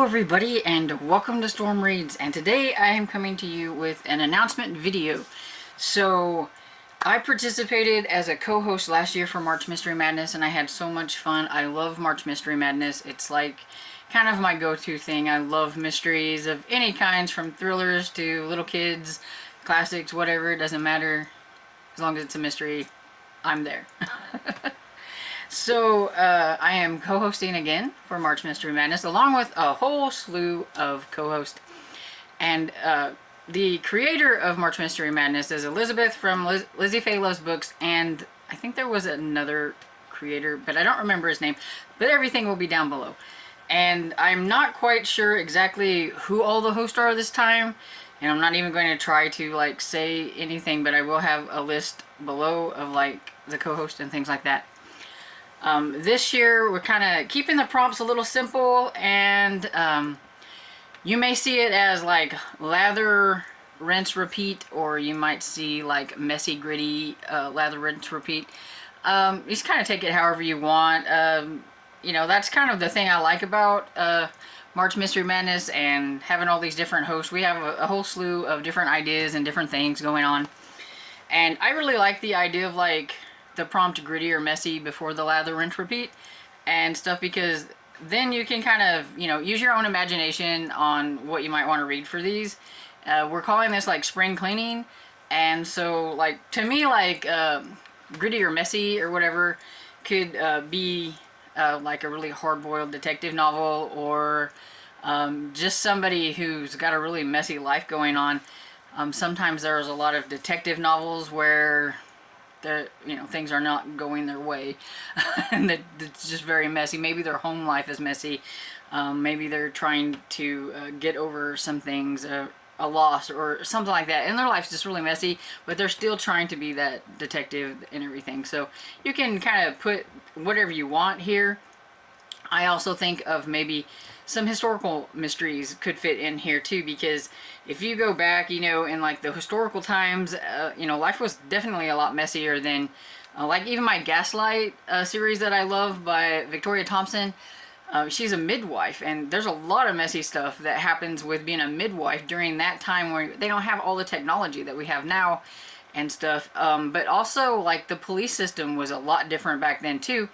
everybody, and welcome to Storm Reads, and today I am coming to you with an announcement video. So I participated as a co-host last year for March Mystery Madness, and I had so much fun. I love March Mystery Madness. It's like kind of my go-to thing. I love mysteries of any kinds, from thrillers to little kids, classics, whatever. It doesn't matter. As long as it's a mystery, I'm there. So, I am co-hosting again for March Mystery Madness, along with a whole slew of co-hosts. And the creator of March Mystery Madness is Elizabeth from LizziefayeLovesBooks, and I think there was another creator, but I don't remember his name. But everything will be down below. And I'm not quite sure exactly who all the hosts are this time, and I'm not even going to try to, like, say anything, but I will have a list below of, like, the co-host and things like that. This year we're kind of keeping the prompts a little simple, and you may see it as like lather, rinse, repeat, or you might see like messy, gritty, lather, rinse, repeat. You just kind of take it however you want. You know, that's kind of the thing I like about March Mystery Madness and having all these different hosts. We have a whole slew of different ideas and different things going on, and I really like the idea of like the prompt gritty or messy before the lather, rinse, repeat and stuff, because then you can kind of, you know, use your own imagination on what you might want to read for these. We're calling this like spring cleaning, and so like to me, like gritty or messy or whatever could be like a really hard-boiled detective novel, or just somebody who's got a really messy life going on. Sometimes there's a lot of detective novels where you know, things are not going their way and that it's just very messy. Maybe their home life is messy. Maybe they're trying to get over some things, a loss or something like that, and their life's just really messy, but they're still trying to be that detective and everything. So you can kind of put whatever you want here. I also think of maybe some historical mysteries could fit in here too, because if you go back, you know, in like the historical times, you know, life was definitely a lot messier than, like even my Gaslight series that I love by Victoria Thompson. She's a midwife, and there's a lot of messy stuff that happens with being a midwife during that time where they don't have all the technology that we have now and stuff. But also, like, the police system was a lot different back then too.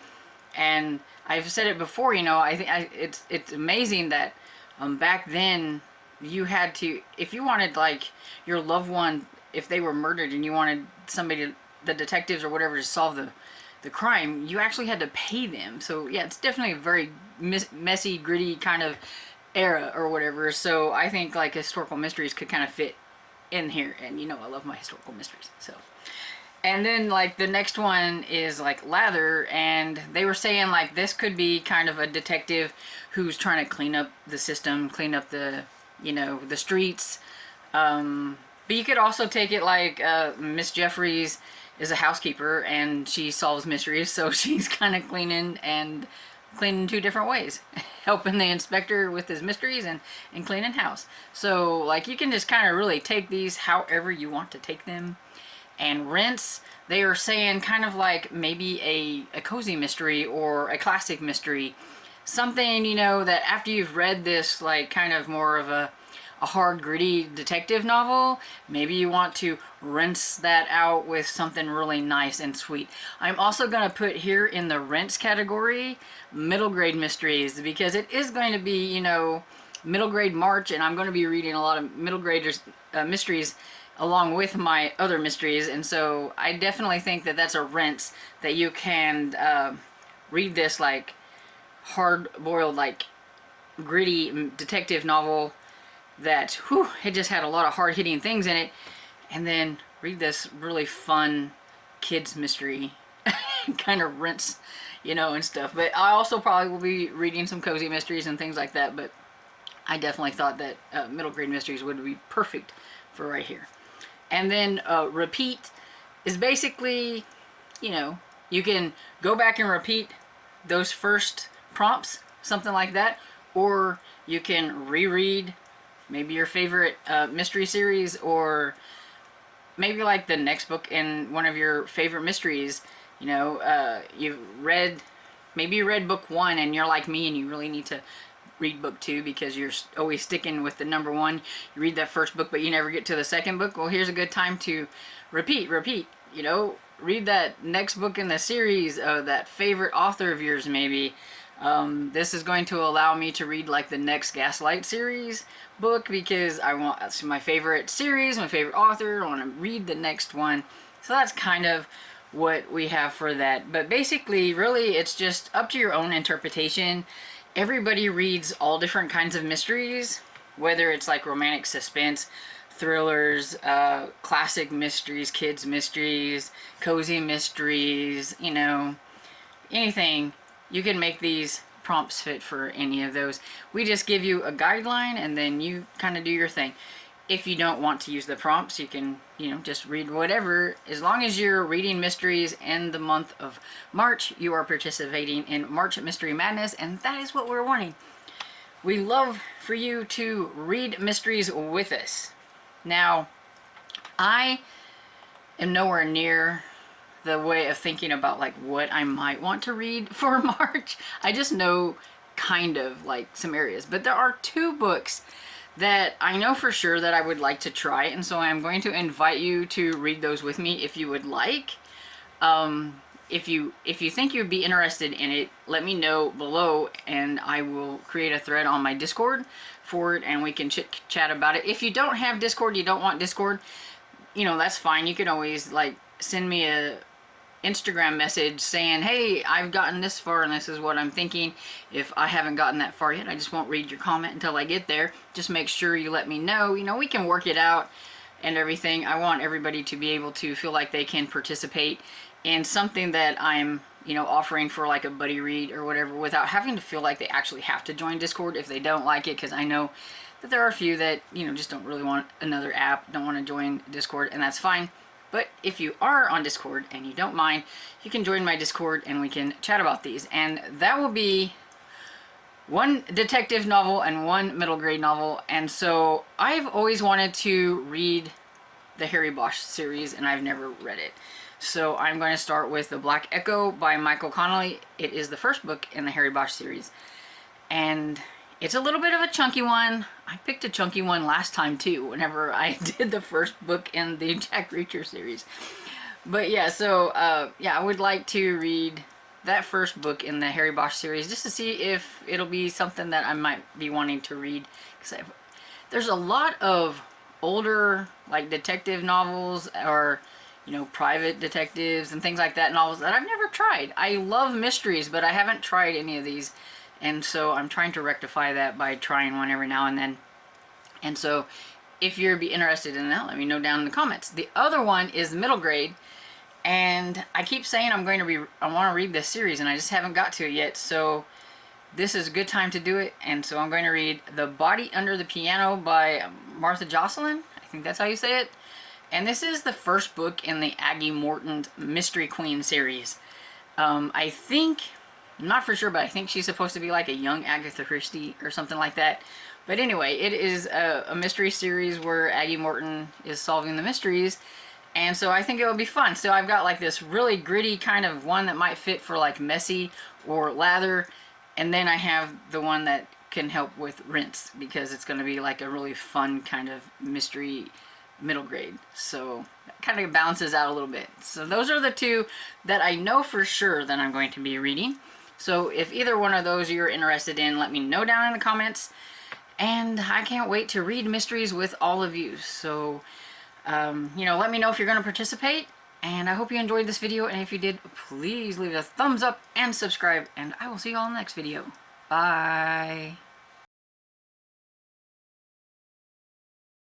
And I've said it before, you know, I think it's amazing that back then you had to, if you wanted like your loved one, if they were murdered and you wanted somebody, the detectives or whatever, to solve the crime, you actually had to pay them. So yeah, it's definitely a very messy, gritty kind of era or whatever. So I think like historical mysteries could kind of fit in here, and you know I love my historical mysteries. So. And then, like, the next one is, like, lather, and they were saying, like, this could be kind of a detective who's trying to clean up the system, clean up the, you know, the streets. But you could also take it like Miss Jeffries is a housekeeper, and she solves mysteries, so she's kind of cleaning two different ways. Helping the inspector with his mysteries and cleaning house. So, like, you can just kind of really take these however you want to take them. And rinse, they are saying kind of like maybe a cozy mystery or a classic mystery. Something, you know, that after you've read this, like, kind of more of a hard, gritty detective novel, maybe you want to rinse that out with something really nice and sweet. I'm also going to put here in the rinse category middle grade mysteries, because it is going to be, you know, middle grade March, and I'm going to be reading a lot of middle graders mysteries along with my other mysteries, and so I definitely think that that's a rinse, that you can read this like hard-boiled, like gritty detective novel that, whew, it just had a lot of hard-hitting things in it, and then read this really fun kids mystery kind of rinse, you know, and stuff. But I also probably will be reading some cozy mysteries and things like that, but I definitely thought that middle grade mysteries would be perfect for right here. And then repeat is basically, you know, you can go back and repeat those first prompts, something like that, or you can reread maybe your favorite mystery series, or maybe like the next book in one of your favorite mysteries. You know, maybe you read book one and you're like me and you really need to read book 2 because you're always sticking with the number 1. You read that first book, but you never get to the second book. Well, here's a good time to repeat, you know, read that next book in the series of that favorite author of yours maybe. This is going to allow me to read like the next Gaslight series book because I want, that's my favorite series, my favorite author. I want to read the next one. So that's kind of what we have for that. But basically, really, it's just up to your own interpretation. Everybody reads all different kinds of mysteries, whether it's like romantic suspense, thrillers, classic mysteries, kids mysteries, cozy mysteries, you know, anything. You can make these prompts fit for any of those. We just give you a guideline and then you kind of do your thing. If you don't want to use the prompts, you can, you know, just read whatever. As long as you're reading mysteries in the month of March, you are participating in March Mystery Madness, and that is what we're wanting. We love for you to read mysteries with us. Now, I am nowhere near the way of thinking about like what I might want to read for March. I just know kind of like some areas, but there are 2 books that I know for sure that I would like to try, and so I'm going to invite you to read those with me if you would like. If you think you'd be interested in it, let me know below and I will create a thread on my Discord for it and we can chat about it. If you don't have Discord, you don't want Discord, you know, that's fine. You can always like send me a Instagram message saying, hey, I've gotten this far and this is what I'm thinking. If I haven't gotten that far yet, I just won't read your comment until I get there. Just make sure you let me know. You know, we can work it out and everything. I want everybody to be able to feel like they can participate in something that I'm, you know, offering for like a buddy read or whatever without having to feel like they actually have to join Discord if they don't like it, because I know that there are a few that, you know, just don't really want another app, don't want to join Discord, and that's fine. But if you are on Discord and you don't mind, you can join my Discord and we can chat about these. And that will be 1 detective novel and 1 middle grade novel. And so I've always wanted to read the Harry Bosch series and I've never read it. So I'm going to start with The Black Echo by Michael Connelly. It is the first book in the Harry Bosch series. And it's a little bit of a chunky one. I picked a chunky one last time too, whenever I did the first book in the Jack Reacher series. But yeah, so yeah, I would like to read that first book in the Harry Bosch series just to see if it'll be something that I might be wanting to read. Because there's a lot of older like detective novels or, you know, private detectives and things like that novels that I've never tried. I love mysteries, but I haven't tried any of these. And so I'm trying to rectify that by trying one every now and then. And so if you'd be interested in that, let me know down in the comments. The other one is middle grade. And I keep saying I want to read this series and I just haven't got to it yet. So this is a good time to do it. And so I'm going to read The Body Under the Piano by Martha Jocelyn. I think that's how you say it. And this is the first book in the Aggie Morton Mystery Queen series. I think, I'm not for sure, but I think she's supposed to be like a young Agatha Christie or something like that. But anyway, it is a mystery series where Aggie Morton is solving the mysteries. And so I think it will be fun. So I've got like this really gritty kind of one that might fit for like messy or lather. And then I have the one that can help with rinse because it's going to be like a really fun kind of mystery middle grade. So that kind of balances out a little bit. So those are the 2 that I know for sure that I'm going to be reading. So if either one of those you're interested in, let me know down in the comments. And I can't wait to read mysteries with all of you. So, you know, let me know if you're going to participate. And I hope you enjoyed this video. And if you did, please leave a thumbs up and subscribe. And I will see you all in the next video. Bye.